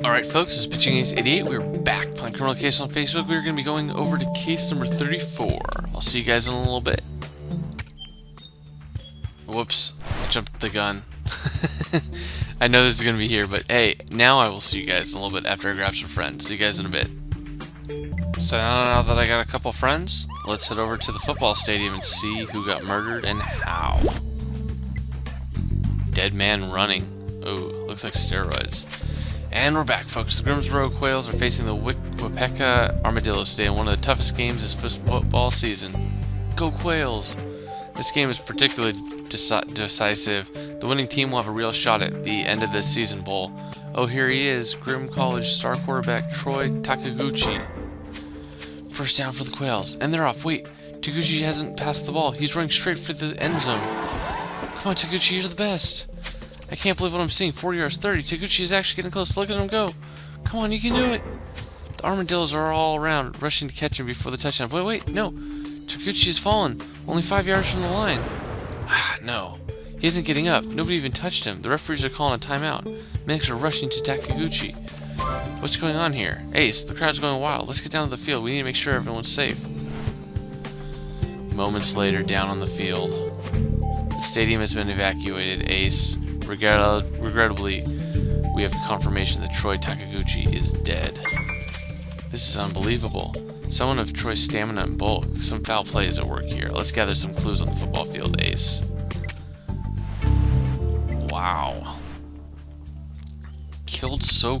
Alright folks, this is Pitching Ace 88. We're back playing Criminal Case on Facebook. We're going to be going over to case number 34. I'll see you guys in a little bit. Whoops, I jumped the gun. I know this is going to be here, but hey, now I will see you guys in a little bit after I grab some friends. See you guys in a bit. So now that I got a couple friends, let's head over to the football stadium and see who got murdered and how. Dead man running. Oh, looks like steroids. And we're back, folks. The Grimsboro Quails are facing the Wipeka Armadillos today in one of the toughest games this football season. Go Quails! This game is particularly decisive. The winning team will have a real shot at the end of the season bowl. Oh, here he is, Grim College star quarterback Troy Takaguchi. First down for the Quails, and they're off. Wait, Taguchi hasn't passed the ball. He's running straight for the end zone. Come on, Taguchi, you're the best. I can't believe what I'm seeing. 40 yards, 30. Taguchi is actually getting close. Look at him go. Come on, you can do it. The Armadillos are all around, rushing to catch him before the touchdown. Wait, no. Taguchi has fallen. Only 5 yards from the line. Ah, no. He isn't getting up. Nobody even touched him. The referees are calling a timeout. Medics are rushing to Takaguchi. What's going on here? Ace, the crowd's going wild. Let's get down to the field. We need to make sure everyone's safe. Moments later, down on the field. The stadium has been evacuated. Ace, regrettably, we have confirmation that Troy Takaguchi is dead. This is unbelievable. Someone of Troy's stamina and bulk. Some foul play is at work here. Let's gather some clues on the football field, Ace. Wow. Killed so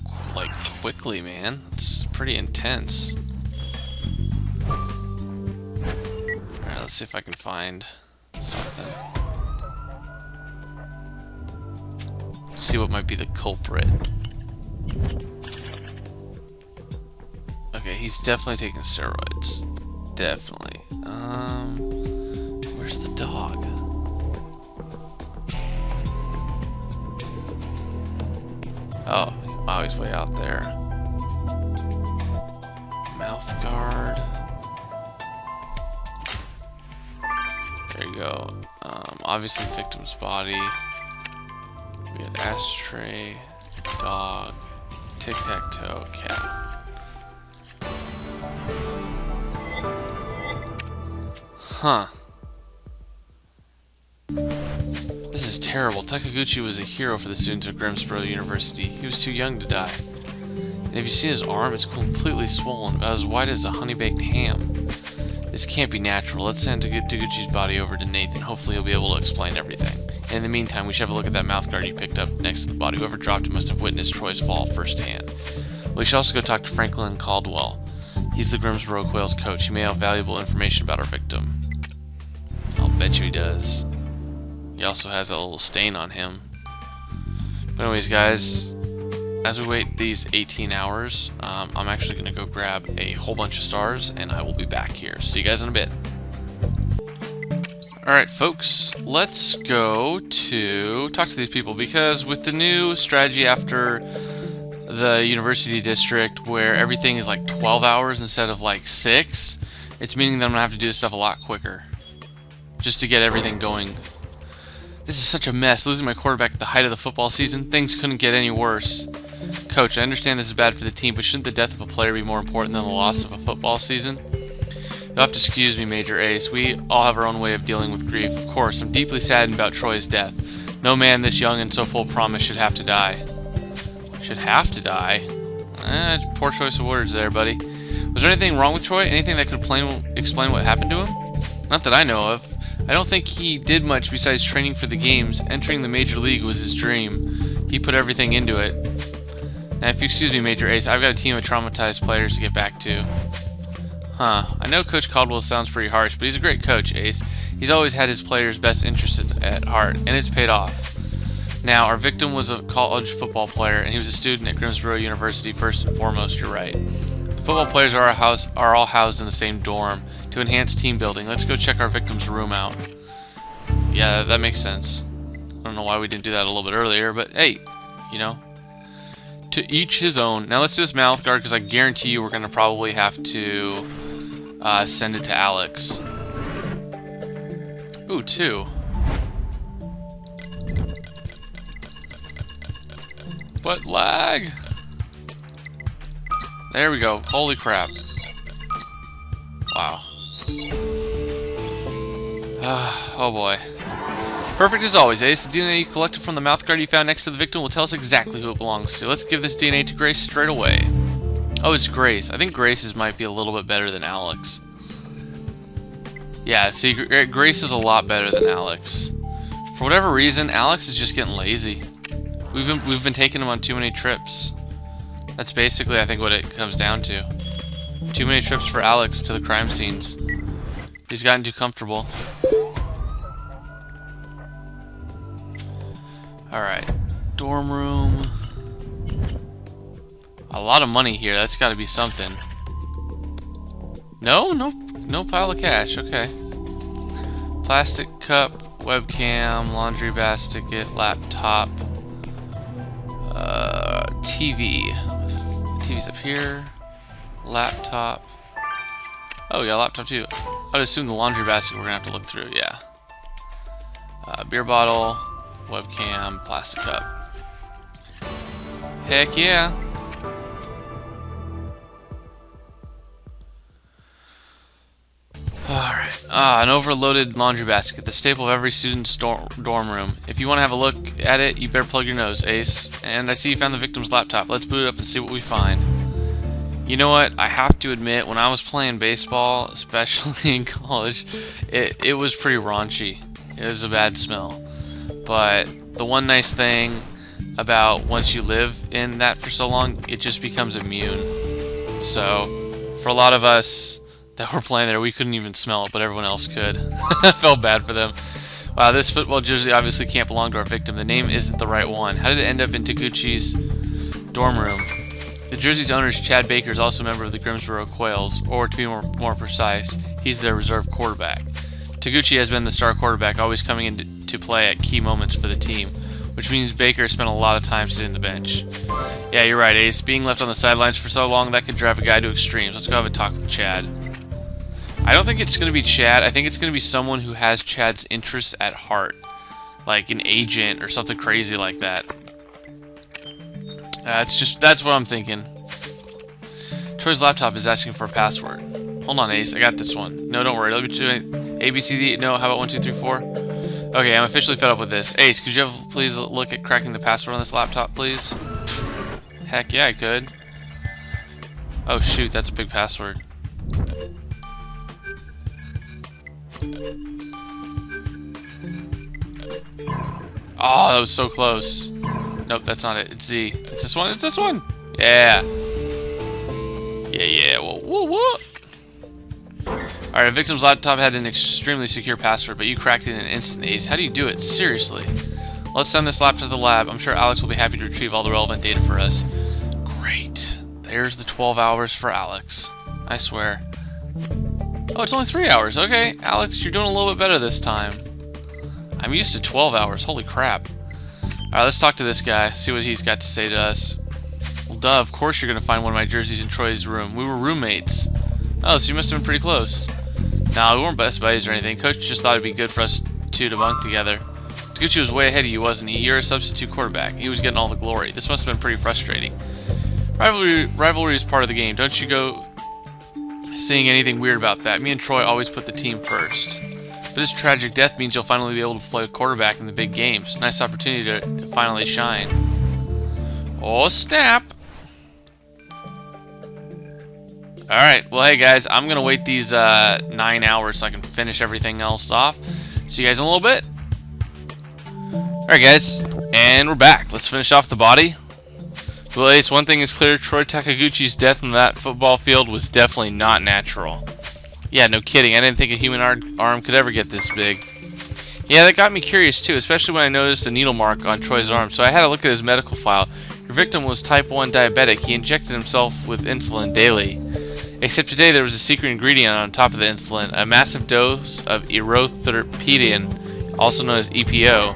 quickly, man. It's pretty intense. Alright, let's see if I can find something. See what might be the culprit. Okay, he's definitely taking steroids. Definitely. Where's the dog? Oh, wow, he's way out there. Mouth guard. There you go. Obviously, victim's body. We had ashtray, dog, tic-tac-toe, cat. Huh. This is terrible. Takaguchi was a hero for the students of Grimsboro University. He was too young to die. And have you seen his arm? It's completely swollen, about as wide as a honey-baked ham. This can't be natural. Let's send Taguchi's body over to Nathan. Hopefully he'll be able to explain everything. And in the meantime, we should have a look at that mouthguard you picked up next to the body. Whoever dropped it must have witnessed Troy's fall firsthand. We should also go talk to Franklin Caldwell. He's the Grimsboro Quails coach. He may have valuable information about our victim. I'll bet you he does. He also has that little stain on him. But anyways, guys, as we wait these 18 hours, I'm actually going to go grab a whole bunch of stars, and I will be back here. See you guys in a bit. Alright, folks, let's go to talk to these people, because with the new strategy after the university district, where everything is like 12 hours instead of like 6, it's meaning that I'm going to have to do this stuff a lot quicker, just to get everything going. This is such a mess. Losing my quarterback at the height of the football season, things couldn't get any worse. Coach, I understand this is bad for the team, but shouldn't the death of a player be more important than the loss of a football season? You'll have to excuse me, Major Ace. We all have our own way of dealing with grief. Of course, I'm deeply saddened about Troy's death. No man this young and so full of promise should have to die. Should have to die? Poor choice of words there, buddy. Was there anything wrong with Troy? Anything that could explain what happened to him? Not that I know of. I don't think he did much besides training for the games. Entering the Major League was his dream. He put everything into it. Now, if you excuse me, Major Ace, I've got a team of traumatized players to get back to. Huh. I know Coach Caldwell sounds pretty harsh, but he's a great coach, Ace. He's always had his players' best interests at heart, and it's paid off. Now, our victim was a college football player, and he was a student at Grimsboro University first and foremost, you're right. The football players are all housed in the same dorm. To enhance team building, let's go check our victim's room out. Yeah, that makes sense. I don't know why we didn't do that a little bit earlier, but hey, you know. To each his own. Now let's do this mouth guard, because I guarantee you we're going to probably have to send it to Alex. Ooh, 2. What lag? There we go. Holy crap. Wow. Oh boy. Perfect as always, Ace. The DNA you collected from the mouthguard you found next to the victim will tell us exactly who it belongs to. Let's give this DNA to Grace straight away. Oh, it's Grace. I think Grace's might be a little bit better than Alex. Yeah, see, Grace is a lot better than Alex. For whatever reason, Alex is just getting lazy. We've been taking him on too many trips. That's basically, I think, what it comes down to. Too many trips for Alex to the crime scenes. He's gotten too comfortable. Alright. Dorm room. A lot of money here. That's got to be something. No pile of cash. Okay. Plastic cup, webcam, laundry basket, laptop, TV. TV's up here. Laptop. Oh, we got a laptop too. I'd assume the laundry basket we're gonna have to look through. Yeah. Beer bottle, webcam, plastic cup. Heck yeah. Alright. An overloaded laundry basket, the staple of every student's dorm room. If you want to have a look at it, you better plug your nose, Ace. And I see you found the victim's laptop. Let's boot it up and see what we find. You know what? I have to admit, when I was playing baseball, especially in college, it was pretty raunchy. It was a bad smell. But the one nice thing about once you live in that for so long, it just becomes immune. So, for a lot of us that were playing there, we couldn't even smell it, but everyone else could. I felt bad for them. Wow, this football jersey obviously can't belong to our victim. The name isn't the right one. How did it end up in Taguchi's dorm room? The jersey's owner is Chad Baker, is also a member of the Grimsboro Quails, or to be more precise, he's their reserve quarterback. Taguchi has been the star quarterback, always coming into play at key moments for the team, which means Baker spent a lot of time sitting on the bench. Yeah, you're right, Ace. Being left on the sidelines for so long, that could drive a guy to extremes. Let's go have a talk with Chad. I don't think it's going to be Chad. I think it's going to be someone who has Chad's interests at heart. Like an agent or something crazy like that. That's what I'm thinking. Troy's laptop is asking for a password. Hold on, Ace. I got this one. No, don't worry. Let me do it. A, B, C, D. No, how about 1, 2, 3, 4? Okay, I'm officially fed up with this. Ace, could you please look at cracking the password on this laptop, please? Heck yeah, I could. Oh, shoot. That's a big password. Oh, that was so close. Nope, that's not it. It's Z. It's this one. It's this one. Yeah. Yeah. Whoa. Alright, a victim's laptop had an extremely secure password, but you cracked it in an instant, Ace. How do you do it? Seriously. Let's send this laptop to the lab. I'm sure Alex will be happy to retrieve all the relevant data for us. Great. There's the 12 hours for Alex. I swear. Oh, it's only 3 hours. Okay, Alex, you're doing a little bit better this time. I'm used to 12 hours. Holy crap. Alright, let's talk to this guy. See what he's got to say to us. Well, duh, of course you're going to find one of my jerseys in Troy's room. We were roommates. Oh, so you must have been pretty close. Nah, we weren't best buddies or anything. Coach just thought it'd be good for us two to bunk together. Taguchi was way ahead of you, wasn't he? You're a substitute quarterback. He was getting all the glory. This must have been pretty frustrating. Rivalry is part of the game. Don't you go seeing anything weird about that. Me and Troy always put the team first. But his tragic death means you'll finally be able to play quarterback in the big games. Nice opportunity to finally shine. Oh, snap! Alright, well, hey guys, I'm going to wait these 9 hours so I can finish everything else off. See you guys in a little bit. Alright guys, and we're back. Let's finish off the body. Well, Ace, one thing is clear. Troy Taguchi's death on that football field was definitely not natural. Yeah, no kidding. I didn't think a human arm could ever get this big. Yeah, that got me curious too, especially when I noticed a needle mark on Troy's arm, so I had to look at his medical file. Your victim was type 1 diabetic. He injected himself with insulin daily. Except today there was a secret ingredient on top of the insulin, a massive dose of erythropoietin, also known as EPO.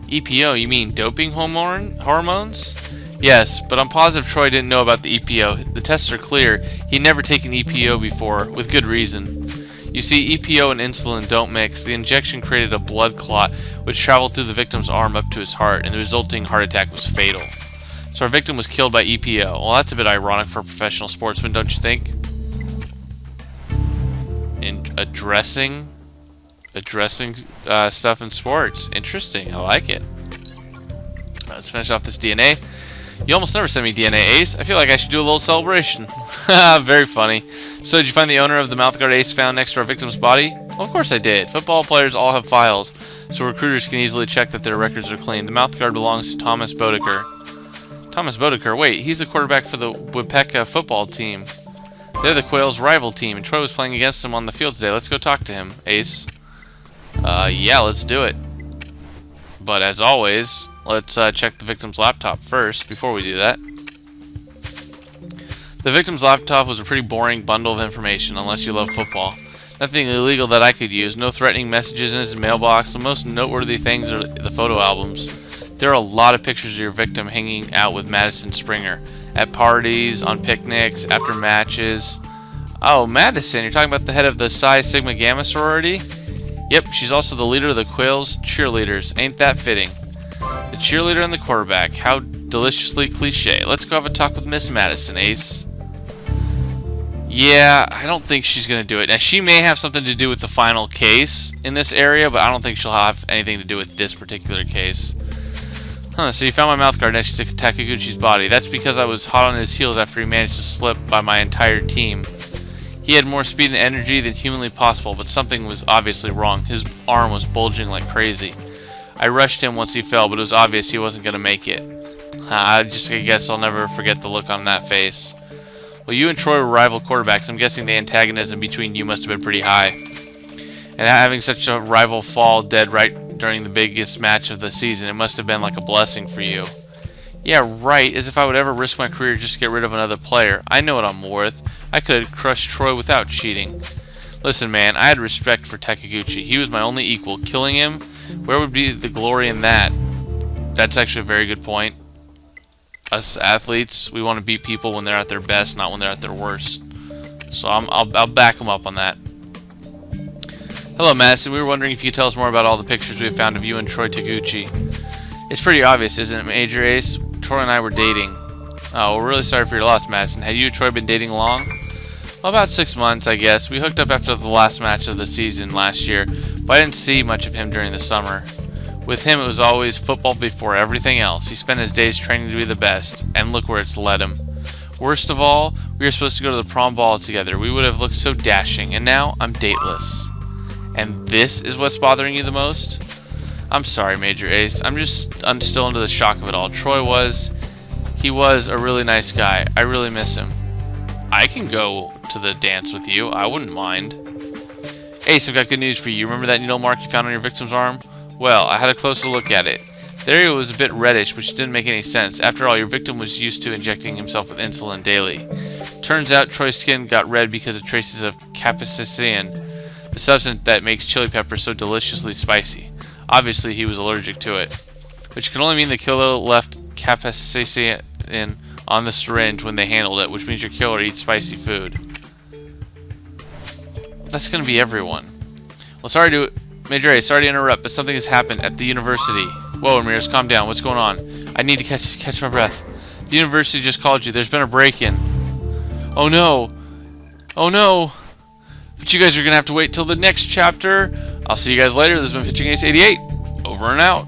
EPO, you mean doping hormones? Yes, but I'm positive Troy didn't know about the EPO. The tests are clear. He'd never taken EPO before, with good reason. You see, EPO and insulin don't mix. The injection created a blood clot, which traveled through the victim's arm up to his heart, and the resulting heart attack was fatal. So our victim was killed by EPO. Well, that's a bit ironic for a professional sportsman, don't you think? In addressing stuff in sports. Interesting. I like it. Let's finish off this DNA. You almost never send me DNA, Ace. I feel like I should do a little celebration. Very funny. So, did you find the owner of the mouthguard Ace found next to our victim's body? Well, of course I did. Football players all have files, so recruiters can easily check that their records are clean. The mouthguard belongs to Thomas Bodeker. Thomas Bodeker? Wait, he's the quarterback for the Wipeka football team. They're the Quails' rival team, and Troy was playing against him on the field today. Let's go talk to him, Ace. Yeah, let's do it. But as always, let's check the victim's laptop first before we do that. The victim's laptop was a pretty boring bundle of information, unless you love football. Nothing illegal that I could use, no threatening messages in his mailbox. The most noteworthy things are the photo albums. There are a lot of pictures of your victim hanging out with Madison Springer. At parties, on picnics, after matches. Oh, Madison, you're talking about the head of the Psi Sigma Gamma sorority? Yep, she's also the leader of the Quails cheerleaders. Ain't that fitting? The cheerleader and the quarterback. How deliciously cliche. Let's go have a talk with Miss Madison, Ace. Yeah, I don't think she's going to do it. Now, she may have something to do with the final case in this area, but I don't think she'll have anything to do with this particular case. Huh, so you found my mouthguard next to Takiguchi's body. That's because I was hot on his heels after he managed to slip by my entire team. He had more speed and energy than humanly possible, but something was obviously wrong. His arm was bulging like crazy. I rushed him once he fell, but it was obvious he wasn't going to make it. I guess I'll never forget the look on that face. Well, you and Troy were rival quarterbacks. I'm guessing the antagonism between you must have been pretty high. And having such a rival fall dead right during the biggest match of the season, it must have been like a blessing for you. Yeah, right, as if I would ever risk my career just to get rid of another player. I know what I'm worth. I could have crushed Troy without cheating. Listen, man, I had respect for Takiguchi. He was my only equal. Killing him, where would be the glory in that? That's actually a very good point. Us athletes, we want to beat people when they're at their best, not when they're at their worst. So I'll back them up on that. Hello, Madison. We were wondering if you could tell us more about all the pictures we have found of you and Troy Taguchi. It's pretty obvious, isn't it, Major Ace? Troy and I were dating. Oh, we're really sorry for your loss, Madison. Had you and Troy been dating long? Well, about 6 months, I guess. We hooked up after the last match of the season last year, but I didn't see much of him during the summer. With him, it was always football before everything else. He spent his days training to be the best, and look where it's led him. Worst of all, we were supposed to go to the prom ball together. We would have looked so dashing, and now I'm dateless. And this is what's bothering you the most? I'm sorry, Major Ace. I'm still under the shock of it all. He was a really nice guy. I really miss him. I can go to the dance with you. I wouldn't mind. Ace, I've got good news for you. Remember that needle mark you found on your victim's arm? Well, I had a closer look at it. The area was a bit reddish, which didn't make any sense. After all, your victim was used to injecting himself with insulin daily. Turns out Troy's skin got red because of traces of capsaicin, the substance that makes chili peppers so deliciously spicy. Obviously, he was allergic to it, which can only mean the killer left capsaicin on the syringe when they handled it, which means your killer eats spicy food. That's going to be everyone. Well, Major A, sorry to interrupt, but something has happened at the university. Whoa, Ramirez, calm down. What's going on? I need to catch my breath. The university just called you. There's been a break-in. Oh no! Oh no! But you guys are going to have to wait till the next chapter. I'll see you guys later. This has been Pitching Ace 88. Over and out.